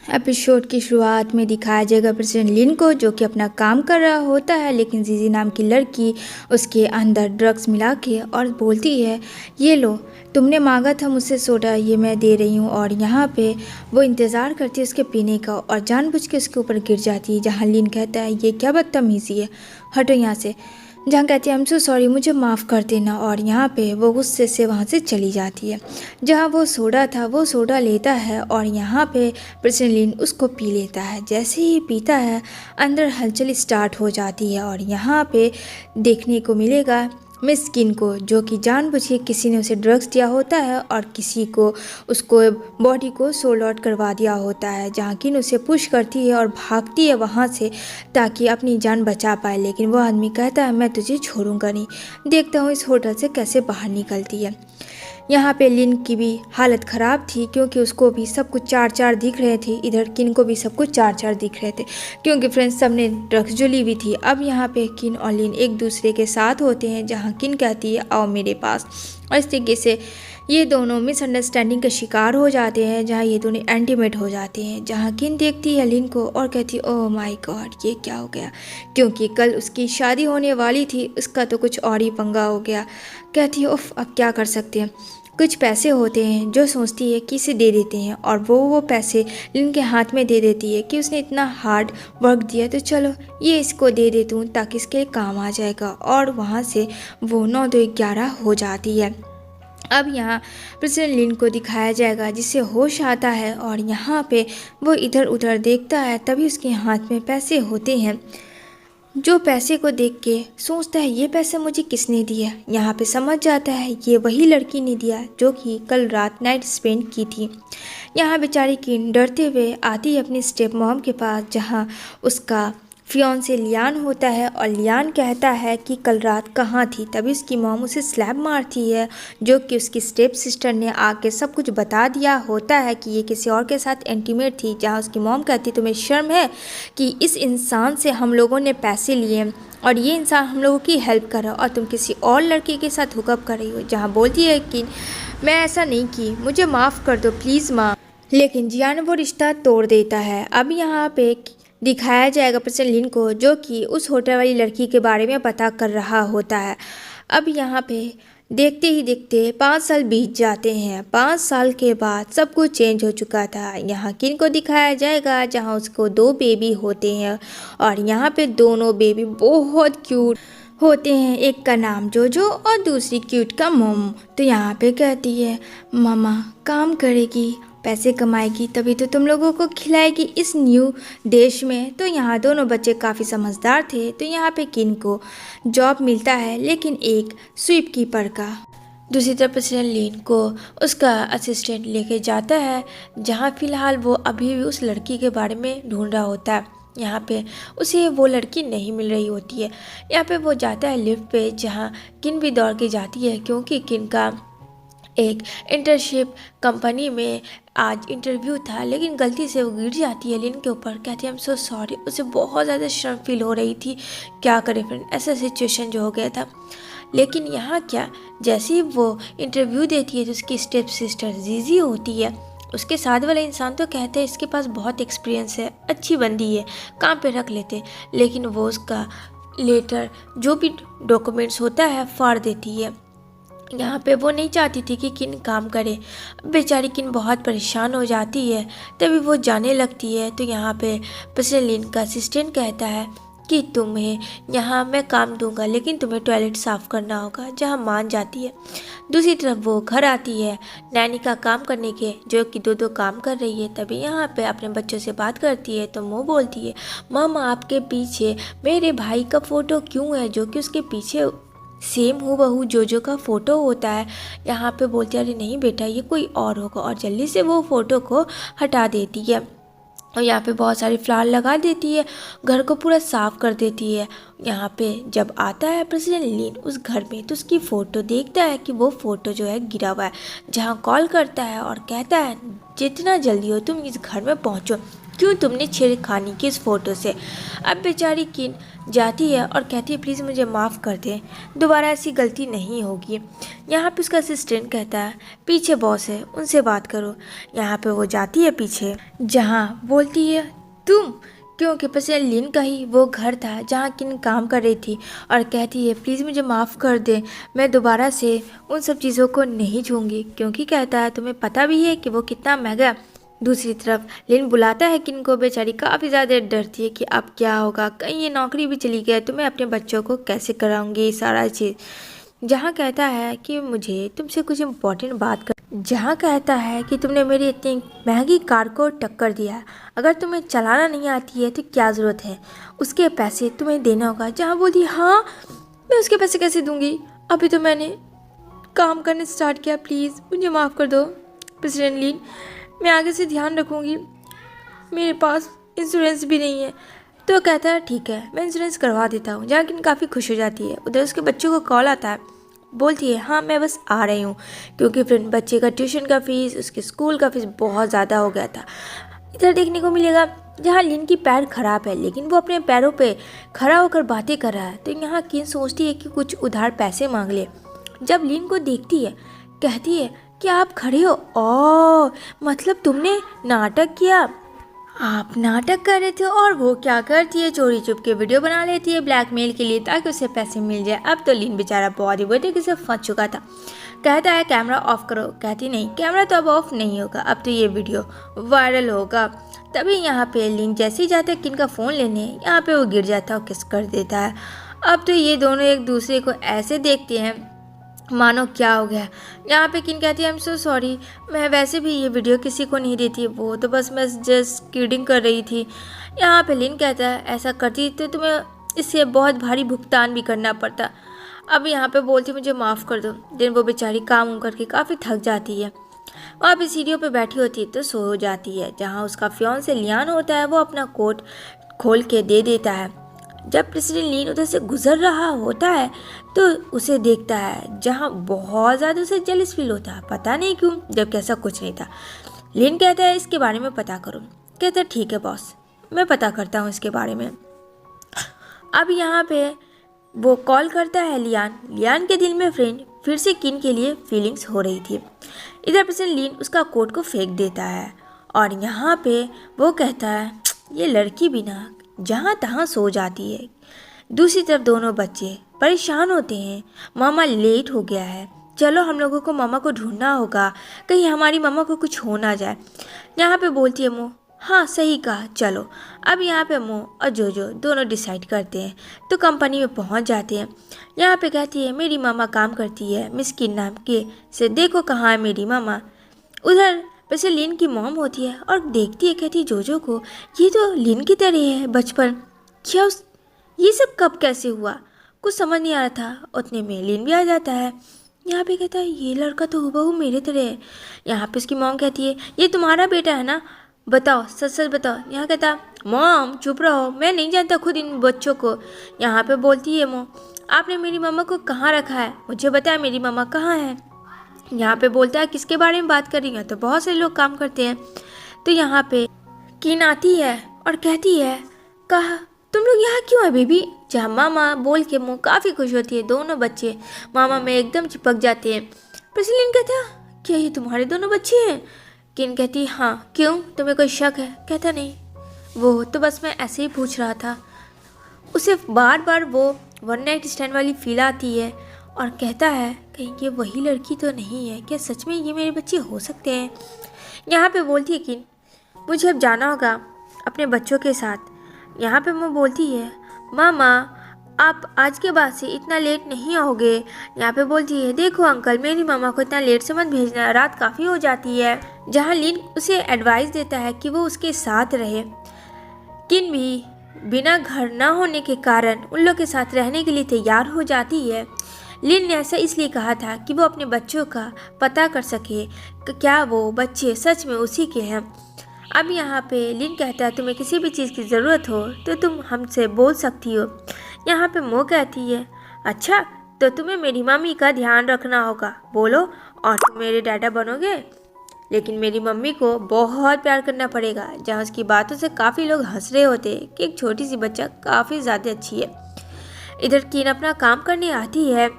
Episode की शुरुआत में दिखाया जाएगा प्रेसिडेंट लिन को, जो कि अपना काम कर रहा होता है, लेकिन जीजी नाम की लड़की उसके अंदर ड्रग्स मिला के और बोलती है, ये लो, तुमने मांगा था मुझसे सोडा, ये मैं दे रही हूँ। और यहाँ पे वो इंतज़ार करती है उसके पीने का और जानबूझ के उसके ऊपर गिर जाती है। जहाँ लिन कहता है, ये क्या बदतमीज़ी है, हटो यहाँ से। जहाँ कहती है, आई एम सो सॉरी, मुझे माफ़ कर देना। और यहाँ पे वो गुस्से से वहाँ से चली जाती है। जहाँ वो सोडा था वो सोडा लेता है और यहाँ पे प्रेसिडेंट लिन उसको पी लेता है। जैसे ही पीता है अंदर हलचल स्टार्ट हो जाती है और यहाँ पे देखने को मिलेगा मिस किन को, जो कि जानबूझ के किसी ने उसे ड्रग्स दिया होता है और किसी को उसको बॉडी को सोल्ड आउट करवा दिया होता है। जहाँ किन उसे पुश करती है और भागती है वहाँ से ताकि अपनी जान बचा पाए, लेकिन वो आदमी कहता है, मैं तुझे छोड़ूंगा नहीं, देखता हूँ इस होटल से कैसे बाहर निकलती है। यहाँ पे लिन की भी हालत ख़राब थी क्योंकि उसको भी सब कुछ चार चार दिख रहे थे, इधर किन को भी सब कुछ चार चार दिख रहे थे क्योंकि फ्रेंड्स सबने ड्रग्स जो ली हुई थी। अब यहाँ पे किन और लिन एक दूसरे के साथ होते हैं, जहाँ किन कहती है, आओ मेरे पास। और इस तरीके से ये दोनों मिसअंडरस्टैंडिंग का शिकार हो जाते हैं, जहाँ ये दोनों एंटीमेट हो जाते हैं। जहाँ किन देखती है लिन को और कहती है, ओह माय गॉड, ये क्या हो गया, क्योंकि कल उसकी शादी होने वाली थी, उसका तो कुछ और ही पंगा हो गया। कहती है, उफ, अब क्या कर सकते हैं, कुछ पैसे होते हैं जो सोचती है कि इसे दे देते हैं, और वो पैसे लिन के हाथ में दे देती है कि उसने इतना हार्ड वर्क दिया, तो चलो ये इसको दे देती हूँ ताकि इसके लिए काम आ जाएगा। और वहाँ से वो 9-2-11 हो जाती है। अब यहाँ प्रेसिडेंट लिन को दिखाया जाएगा जिससे होश आता है और यहाँ पे वो इधर उधर देखता है, तभी उसके हाथ में पैसे होते हैं। जो पैसे को देख के सोचता है, ये पैसे मुझे किसने दिया। यहाँ पे समझ जाता है ये वही लड़की ने दिया जो कि कल रात नाइट स्पेंड की थी। यहाँ बेचारी किन डरते हुए आती है अपनी स्टेप मॉम के पास, जहाँ उसका फियांसे लियान होता है और लियान कहता है कि कल रात कहाँ थी। तभी उसकी मॉम उसे स्लैप मारती है, जो कि उसकी स्टेप सिस्टर ने आके सब कुछ बता दिया होता है कि ये किसी और के साथ इंटीमेट थी। जहाँ उसकी मॉम कहती, तुम्हें शर्म है कि इस इंसान से हम लोगों ने पैसे लिए और ये इंसान हम लोगों की हेल्प कर रहा है और तुम किसी और लड़के के साथ हुकअप कर रही हो। जहाँ बोलती है कि मैं ऐसा नहीं की, मुझे माफ़ कर दो प्लीज़ माँ, लेकिन जियान वो रिश्ता तोड़ देता है। अब यहाँ पे दिखाया जाएगा प्रेसिडेंट लिन को, जो कि उस होटल वाली लड़की के बारे में पता कर रहा होता है। अब यहाँ पे देखते ही देखते 5 साल बीत जाते हैं। 5 साल के बाद सब कुछ चेंज हो चुका था। यहाँ किन को दिखाया जाएगा जहाँ उसको 2 बेबी होते हैं और यहाँ पे दोनों बेबी बहुत क्यूट होते हैं। एक का नाम जोजो और दूसरी क्यूट का मोमो। तो यहाँ पे कहती है, मामा काम करेगी, पैसे कमाएगी, तभी तो तुम लोगों को खिलाएगी इस न्यू देश में। तो यहाँ दोनों बच्चे काफ़ी समझदार थे। तो यहाँ पे किन को जॉब मिलता है, लेकिन एक स्वीप कीपर का। दूसरी तरफ प्रेसिडेंट लिन को उसका असिस्टेंट लेके जाता है, जहाँ फ़िलहाल वो अभी भी उस लड़की के बारे में ढूंढ रहा होता है। यहाँ पे उसे वो लड़की नहीं मिल रही होती है। यहाँ पे वो जाता है लिफ्ट पे, जहाँ किन भी दौड़ के जाती है क्योंकि किन का एक इंटर्नशिप कंपनी में आज इंटरव्यू था, लेकिन गलती से वो गिर जाती है लिन के ऊपर। कहती है, आई एम सो सॉरी। उसे बहुत ज़्यादा शर्म फील हो रही थी, क्या करे फ्रेंड, ऐसा सिचुएशन जो हो गया था। लेकिन यहाँ क्या, जैसे ही वो इंटरव्यू देती है तो उसकी स्टेप सिस्टर जीजी होती है। उसके साथ वाला इंसान तो कहते हैं इसके पास बहुत एक्सपीरियंस है, अच्छी बंदी है, काम पे रख लेते, लेकिन वो उसका लेटर जो भी डॉक्यूमेंट्स होता है फाड़ देती है। यहाँ पे वो नहीं चाहती थी कि किन काम करे। बेचारी किन बहुत परेशान हो जाती है, तभी वो जाने लगती है। तो यहाँ पे प्रेसिडेंट लिन का असिस्टेंट कहता है कि तुम्हें यहाँ मैं काम दूंगा, लेकिन तुम्हें टॉयलेट साफ़ करना होगा, जहाँ मान जाती है। दूसरी तरफ वो घर आती है नैनी का काम करने के, जो कि दो काम कर रही है। तभी यहाँ पे अपने बच्चों से बात करती है तो वो बोलती है, मामा आपके पीछे मेरे भाई का फ़ोटो क्यों है, जो कि उसके पीछे सेम हूबहू जोजो का फ़ोटो होता है। यहाँ पे बोलती है, अरे नहीं बेटा, ये कोई और होगा, और जल्दी से वो फ़ोटो को हटा देती है और यहाँ पे बहुत सारी फ्लावर लगा देती है, घर को पूरा साफ़ कर देती है। यहाँ पे जब आता है प्रेसिडेंट लिन उस घर में, तो उसकी फ़ोटो देखता है कि वो फ़ोटो जो है गिरा हुआ है। जहाँ कॉल करता है और कहता है, जितना जल्दी हो तुम इस घर में पहुँचो, क्यों तुमने छेड़खानी की इस फ़ोटो से। अब बेचारी किन जाती है और कहती है प्लीज़ मुझे माफ़ कर दें, दोबारा ऐसी गलती नहीं होगी। यहाँ पे उसका असिस्टेंट कहता है पीछे बॉस है उनसे बात करो। यहाँ पे वो जाती है पीछे, जहाँ बोलती है तुम, क्योंकि प्रेसिडेंट लिन का ही वो घर था जहाँ किन काम कर रही थी, और कहती है प्लीज़ मुझे माफ़ कर दें, मैं दोबारा से उन सब चीज़ों को नहीं छूँगी, क्योंकि कहता है तुम्हें पता भी है कि वो कितना महंगा। दूसरी तरफ लिन बुलाता है किन को, बेचारी काफ़ी ज़्यादा डरती है कि अब क्या होगा, कहीं ये नौकरी भी चली गई तो मैं अपने बच्चों को कैसे कराऊंगी सारा चीज़। जहाँ कहता है कि मुझे तुमसे कुछ इम्पोर्टेंट बात कर, जहाँ कहता है कि तुमने मेरी इतनी महंगी कार को टक्कर दिया, अगर तुम्हें चलाना नहीं आती है तो क्या ज़रूरत है, उसके पैसे तुम्हें देना होगा। जहाँ बोलती हाँ मैं उसके पैसे कैसे दूंगी, अभी तो मैंने काम करने स्टार्ट किया, प्लीज़ मुझे माफ़ कर दो प्रेसिडेंट लिन, मैं आगे से ध्यान रखूँगी, मेरे पास इंश्योरेंस भी नहीं है। तो कहता है ठीक है मैं इंश्योरेंस करवा देता हूँ। जहाँ किन काफ़ी खुश हो जाती है। उधर उसके बच्चों को कॉल आता है, बोलती है हाँ मैं बस आ रही हूँ, क्योंकि फ्रेंड बच्चे का ट्यूशन का फ़ीस, उसके स्कूल का फ़ीस बहुत ज़्यादा हो गया था। इधर देखने को मिलेगा जहाँ लिन की पैर खराब है, लेकिन वो अपने पैरों पे खड़ा होकर बातें कर रहा है। तो यहाँ किन सोचती है कि कुछ उधार पैसे मांग ले। जब लिन को देखती है कहती है कि आप खड़े हो, ओ मतलब तुमने नाटक किया, आप नाटक कर रहे थे। और वो क्या करती है, चोरी चुप के वीडियो बना लेती है ब्लैकमेल के लिए, ताकि उसे पैसे मिल जाए। अब तो लिन बेचारा बहुत ही बुरी तरीके से फंस चुका था। कहता है कैमरा ऑफ करो, कहती नहीं कैमरा तो अब ऑफ नहीं होगा, अब तो ये वीडियो वायरल होगा। तभी यहाँ पे लिन जैसे ही जाता है किन का फ़ोन लेने, यहाँ पे वो गिर जाता है और किस कर देता है। अब तो ये दोनों एक दूसरे को ऐसे देखते हैं मानो क्या हो गया। यहाँ पे किन कहती है आई एम सो सॉरी, मैं वैसे भी ये वीडियो किसी को नहीं देती, वो तो बस मैं जस्ट किडिंग कर रही थी। यहाँ पे लिन कहता है ऐसा करती तो तुम्हें इससे बहुत भारी भुगतान भी करना पड़ता। अब यहाँ पे बोलती मुझे माफ़ कर दो। दिन वो बेचारी काम करके काफ़ी थक जाती है, वहाँ पे सीढ़ियों पे बैठी होती है तो सो जाती है। जहाँ उसका फियांसे लियान होता है वो अपना कोट खोल के दे देता है। जब प्रेसिडेंट लिन उधर से गुजर रहा होता है तो उसे देखता है, जहाँ बहुत ज़्यादा उसे जेलस फील होता है, पता नहीं क्यों, जबकि ऐसा कुछ नहीं था। लिन कहता है इसके बारे में पता करो। कहता है ठीक है बॉस, मैं पता करता हूँ इसके बारे में। अब यहाँ पे वो कॉल करता है लियान के दिल में फ्रेंड फिर से किन के लिए फीलिंग्स हो रही थी। इधर प्रेसिडेंट लिन उसका कोट को फेंक देता है और यहाँ पे वो कहता है ये लड़की भी ना जहाँ तहाँ सो जाती है। दूसरी तरफ दोनों बच्चे परेशान होते हैं, मामा लेट हो गया है, चलो हम लोगों को मामा को ढूंढना होगा, कहीं हमारी मामा को कुछ हो ना जाए। यहाँ पे बोलती है मो हाँ सही कहा चलो। अब यहाँ पे मो और जोजो दोनों डिसाइड करते हैं तो कंपनी में पहुँच जाते हैं। यहाँ पे कहती है मेरी मामा काम करती है मिस्किन नाम के से, देखो कहाँ है मेरी मामा। उधर वैसे लिन की मॉम होती है और देखती है, कहती है जोजो को ये तो लिन की तरह है बचपन, क्या उस ये सब कब कैसे हुआ, कुछ समझ नहीं आ रहा था। उतने में लिन भी आ जाता है। यहाँ पे कहता है ये लड़का तो हूबहू मेरे तरह है। यहाँ पे उसकी मॉम कहती है ये तुम्हारा बेटा है ना, बताओ सच सच बताओ। यहाँ कहता मॉम चुप रहो, मैं नहीं जानता खुद इन बच्चों को। यहाँ पे बोलती है मॉम आपने मेरी मामा को कहाँ रखा है, मुझे बताया मेरी मामा कहाँ है। यहाँ पे बोलता है किसके बारे में बात कर रही है, तो बहुत से लोग काम करते हैं। तो यहाँ पे किन आती है और कहती है कहा तुम लोग यहाँ क्यों है बेबी। जहाँ मामा बोल के मुँह काफ़ी खुश होती है, दोनों बच्चे मामा में एकदम चिपक जाते हैं। प्रेसिडेंट कहता क्या ये तुम्हारे दोनों बच्चे हैं। किन कहती हाँ क्यों तुम्हें कोई शक है। कहता नहीं वो तो बस मैं ऐसे ही पूछ रहा था। उसे बार बार वो वन नाइट स्टैंड वाली फील आती है और कहता है कहीं ये वही लड़की तो नहीं है, क्या सच में ये मेरे बच्चे हो सकते हैं। यहाँ पे बोलती है कि मुझे अब जाना होगा अपने बच्चों के साथ। यहाँ पे मैं बोलती है मामा आप आज के बाद से इतना लेट नहीं आओगे। यहाँ पे बोलती है देखो अंकल मेरी मामा को इतना लेट से मत भेजना, रात काफ़ी हो जाती है। जहाँ लिन उसे एडवाइस देता है कि वो उसके साथ रहे। किन भी बिना घर ना होने के कारण उन लोग के साथ रहने के लिए तैयार हो जाती है। लिन ने ऐसा इसलिए कहा था कि वो अपने बच्चों का पता कर सके कि क्या वो बच्चे सच में उसी के हैं। अब यहाँ पे लिन कहता है तुम्हें किसी भी चीज़ की ज़रूरत हो तो तुम हमसे बोल सकती हो। यहाँ पे मो कहती है अच्छा तो तुम्हें मेरी मम्मी का ध्यान रखना होगा, बोलो और तुम मेरे डैडा बनोगे। लेकिन मेरी मम्मी को बहुत प्यार करना पड़ेगा। जहाँ उसकी बातों से काफ़ी लोग हंस रहे होते कि एक छोटी सी बच्चा काफ़ी ज़्यादा अच्छी है। इधर किन अपना काम करने आती है,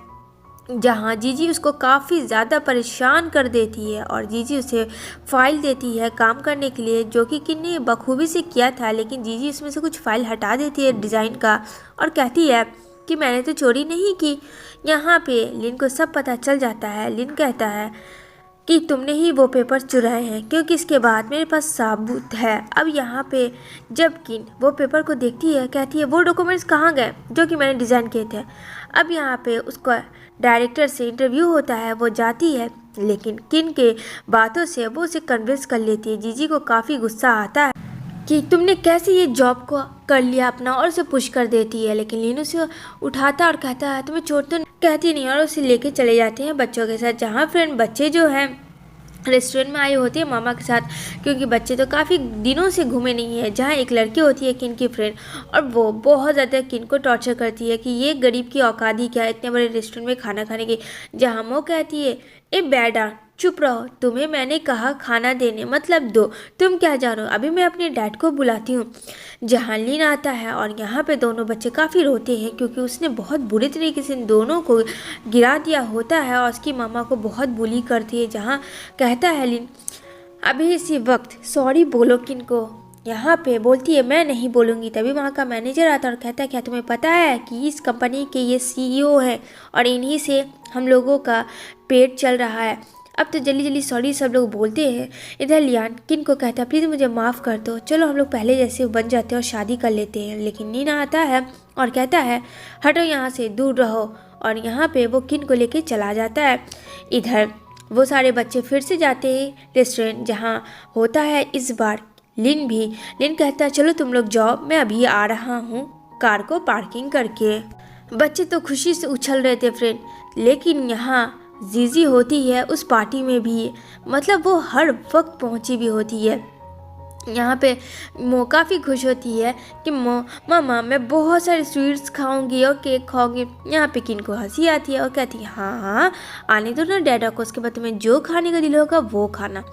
जहाँ जीजी उसको काफ़ी ज़्यादा परेशान कर देती है और जीजी उसे फ़ाइल देती है काम करने के लिए, जो कि किन ने बखूबी से किया था। लेकिन जीजी उसमें से कुछ फ़ाइल हटा देती है डिज़ाइन का और कहती है कि मैंने तो चोरी नहीं की। यहाँ पे लिन को सब पता चल जाता है। लिन कहता है कि तुमने ही वो पेपर चुराए हैं, क्योंकि इसके बाद मेरे पास सबूत है। अब यहाँ पे जब किन वो पेपर को देखती है, कहती है वो डॉक्यूमेंट्स कहाँ गए जो कि मैंने डिज़ाइन किए थे। अब यहाँ पे उसका डायरेक्टर से इंटरव्यू होता है, वो जाती है, लेकिन किन के बातों से वो उसे कन्विंस कर लेती है। जीजी को काफ़ी गुस्सा आता है कि तुमने कैसे ये जॉब को कर लिया अपना, और उसे पुश कर देती है। लेकिन लीन उसे उठाता और कहता है तुम्हें चोट तो कहती नहीं, और उसे लेके चले जाते हैं बच्चों के साथ, जहाँ फ्रेंड बच्चे जो हैं रेस्टोरेंट में आए होते हैं मामा के साथ, क्योंकि बच्चे तो काफ़ी दिनों से घूमे नहीं है। जहाँ एक लड़की होती है किन की फ्रेंड, और वो बहुत ज़्यादा किन को टॉर्चर करती है कि ये गरीब की औकात ही क्या है इतने बड़े रेस्टोरेंट में खाना खाने की। जहाँ वो कहती है ए बैडा चुप रहो, तुम्हें मैंने कहा खाना देने मतलब दो, तुम क्या जानो, अभी मैं अपने डैड को बुलाती हूँ। जहाँ लीन आता है और यहाँ पे दोनों बच्चे काफ़ी रोते हैं, क्योंकि उसने बहुत बुरी तरीके से इन दोनों को गिरा दिया होता है और उसकी मामा को बहुत बुली करती है। जहाँ कहता है लीन अभी इसी वक्त सॉरी बोलो किन को। यहाँ पे बोलती है मैं नहीं बोलूँगी। तभी वहाँ का मैनेजर आता है और कहता है क्या तुम्हें पता है कि इस कंपनी के ये CEO है और इन्हीं से हम लोगों का पेट चल रहा है। अब तो जल्दी जल्दी सॉरी सब लोग बोलते हैं। इधर लियान किन को कहता है प्लीज़ मुझे माफ़ कर दो, चलो हम लोग पहले जैसे बन जाते हैं और शादी कर लेते हैं। लेकिन नीना आता है और कहता है हटो यहाँ से, दूर रहो, और यहाँ पे वो किन को लेके चला जाता है। इधर वो सारे बच्चे फिर से जाते हैं रेस्टोरेंट, जहाँ होता है इस बार लिन भी। लिन कहता है चलो तुम लोग जाओ, मैं अभी आ रहा हूँ कार को पार्किंग करके। बच्चे तो खुशी से उछल रहे थे फ्रेंड, लेकिन यहाँ जीजी होती है उस पार्टी में भी, मतलब वो हर वक्त पहुंची भी होती है। यहाँ पे मो काफ़ी खुश होती है कि मामा मैं बहुत सारे स्वीट्स खाऊंगी और केक खाऊंगी। यहाँ पे किन को हंसी आती है और कहती है हाँ हाँ आने दो ना डैडा को, उसके बाद तुम्हें जो खाने का दिल होगा वो खाना।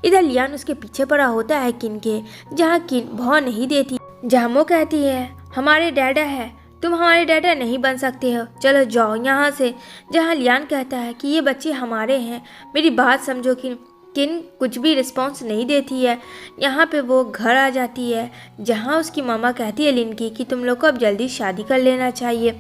इधर लियान उसके पीछे पड़ा होता है किन के, जहाँ किन भाव नहीं देती। जहाँ वो कहती है हमारे डैडा है, तुम हमारे डैडा नहीं बन सकते हो, चलो जाओ यहाँ से। जहाँ लियान कहता है कि ये बच्चे हमारे हैं, मेरी बात समझो। किन कुछ भी रिस्पॉन्स नहीं देती है। यहाँ पे वो घर आ जाती है, जहाँ उसकी मामा कहती है लिन की कि तुम लोग को अब जल्दी शादी कर लेना चाहिए।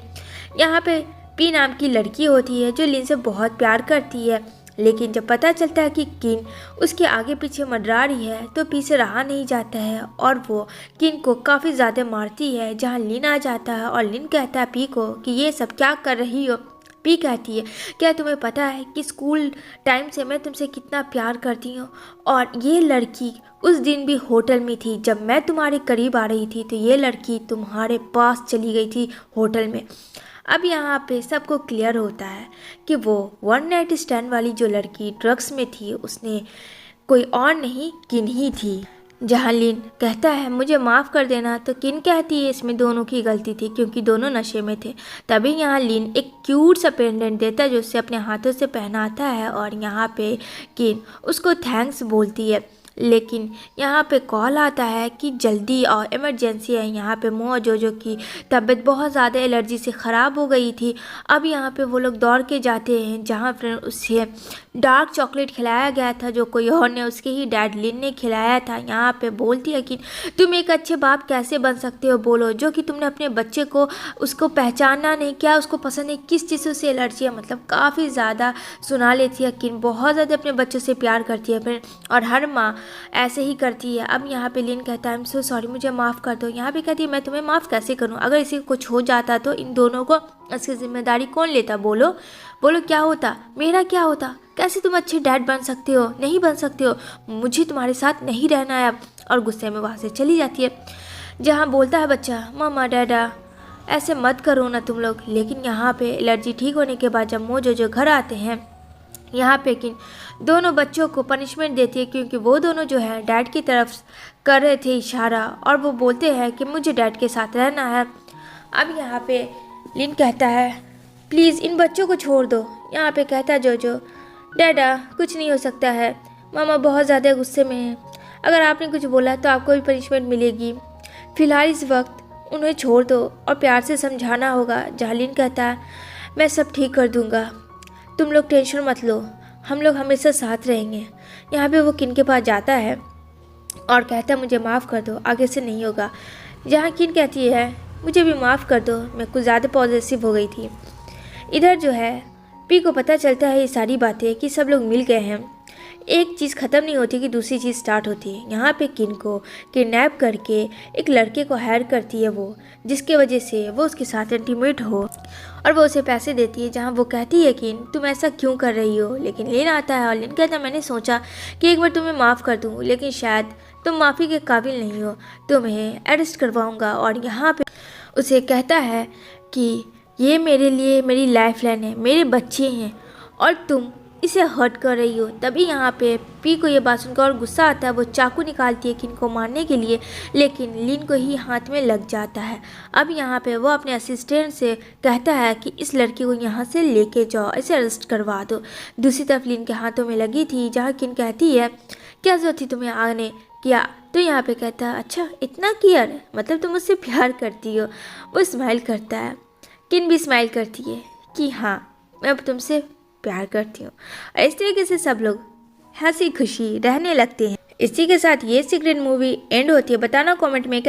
यहाँ पे पी नाम की लड़की होती है जो लिन से बहुत प्यार करती है, लेकिन जब पता चलता है कि किन उसके आगे पीछे मंडरा रही है तो पीछे रहा नहीं जाता है और वो किन को काफ़ी ज़्यादा मारती है। जहाँ लिन आ जाता है और लिन कहता है पी को कि ये सब क्या कर रही हो। पी कहती है क्या तुम्हें पता है कि स्कूल टाइम से मैं तुमसे कितना प्यार करती हूँ, और ये लड़की उस दिन भी होटल में थी जब मैं तुम्हारे करीब आ रही थी, तो ये लड़की तुम्हारे पास चली गई थी होटल में। अब यहाँ पे सबको क्लियर होता है कि वो वन नाइट स्टैंड वाली जो लड़की ड्रग्स में थी उसने कोई और नहीं किन ही थी। जहाँ लिन कहता है मुझे माफ़ कर देना, तो किन कहती है इसमें दोनों की गलती थी क्योंकि दोनों नशे में थे। तभी यहाँ लिन एक क्यूट सा पेंडेंट देता है जो उससे अपने हाथों से पहनाता है, और यहाँ पे किन उसको थैंक्स बोलती है। लेकिन यहाँ पे कॉल आता है कि जल्दी और इमरजेंसी है। यहाँ पे मो जो की तबीयत बहुत ज़्यादा एलर्जी से ख़राब हो गई थी। अब यहाँ पे वो लोग दौड़ के जाते हैं, जहाँ फ्रेंड उसे डार्क चॉकलेट खिलाया गया था जो कोई और ने, उसके ही डैड लिन ने खिलाया था। यहाँ पे बोलती है कि तुम एक अच्छे बाप कैसे बन सकते हो, बोलो, जो कि तुमने अपने बच्चे को उसको पहचानना नहीं, क्या उसको पसंद है, किस चीज़ों से एलर्जी है। मतलब काफ़ी ज़्यादा सुना लेती है किन, बहुत ज़्यादा अपने बच्चों से प्यार करती है फ्रेंड, और हर माँ ऐसे ही करती है। अब यहाँ पे लिन कहता है आई एम सो सॉरी, मुझे माफ़ कर दो। यहाँ पे कहती है मैं तुम्हें माफ़ कैसे करूँ, अगर इसे कुछ हो जाता तो इन दोनों को इसकी जिम्मेदारी कौन लेता, बोलो बोलो क्या होता, मेरा क्या होता, कैसे तुम अच्छे डैड बन सकते हो, नहीं बन सकते हो, मुझे तुम्हारे साथ नहीं रहना है अब। और गुस्से में वहाँ से चली जाती है। जहाँ बोलता है बच्चा मामा डैडा ऐसे मत करो ना तुम लोग। लेकिन यहाँ पे एलर्जी ठीक होने के बाद जब मोजो जो घर आते हैं, यहाँ पे किन दोनों बच्चों को पनिशमेंट देती है क्योंकि वो दोनों जो है डैड की तरफ कर रहे थे इशारा, और वो बोलते हैं कि मुझे डैड के साथ रहना है। अब यहाँ पे लिन कहता है प्लीज़ इन बच्चों को छोड़ दो। यहाँ पे कहता है जो डैडा कुछ नहीं हो सकता है, मामा बहुत ज़्यादा गुस्से में हैं। अगर आपने कुछ बोला तो आपको भी पनिशमेंट मिलेगी। फिलहाल इस वक्त उन्हें छोड़ दो और प्यार से समझाना होगा। जालिन कहता है, मैं सब ठीक कर दूंगा, तुम लोग टेंशन मत लो, हम लोग हमेशा साथ रहेंगे। यहाँ पे वो किन के पास जाता है और कहता है, मुझे माफ़ कर दो, आगे से नहीं होगा। जहाँ किन कहती है, मुझे भी माफ़ कर दो, मैं कुछ ज़्यादा पॉजिटिव हो गई थी। इधर जो है पी को पता चलता है ये सारी बातें कि सब लोग मिल गए हैं। एक चीज़ ख़त्म नहीं होती कि दूसरी चीज़ स्टार्ट होती है। यहाँ पे किन को किडनैप करके एक लड़के को हायर करती है वो, जिसके वजह से वो उसके साथ इंटीमेट हो और वो उसे पैसे देती है। जहाँ वो कहती है कि तुम ऐसा क्यों कर रही हो, लेकिन लिन आता है और लिन कहता है, मैंने सोचा कि एक बार तुम्हें माफ़ कर दूँ, लेकिन शायद तुम माफ़ी के काबिल नहीं हो, तुम्हें अरेस्ट करवाऊँगा। और यहाँ पे उसे कहता है कि ये मेरे लिए मेरी लाइफ लाइन है, मेरे बच्चे हैं और तुम इसे हर्ट कर रही हो। तभी यहाँ पे पी को ये बात सुनकर और गुस्सा आता है। वो चाकू निकालती है किन को मारने के लिए, लेकिन लिन को ही हाथ में लग जाता है। अब यहाँ पे वो अपने असिस्टेंट से कहता है कि इस लड़की को यहाँ से लेके जाओ, इसे अरेस्ट करवा दो। दूसरी तरफ लिन के हाथों में लगी थी, जहाँ किन कहती है, क्या जरूरत थी तुम्हें आने किया। तो यहाँ पे कहता है, अच्छा इतना केयर, मतलब तुम मुझसे प्यार करती हो। वो स्माइल करता है, किन भी स्माइल करती है कि हाँ मैं अब तुमसे प्यार करती हूँ। इस तरीके से सब लोग हंसी खुशी रहने लगते हैं। इसी के साथ ये सीक्रेट मूवी एंड होती है। बताना कमेंट में।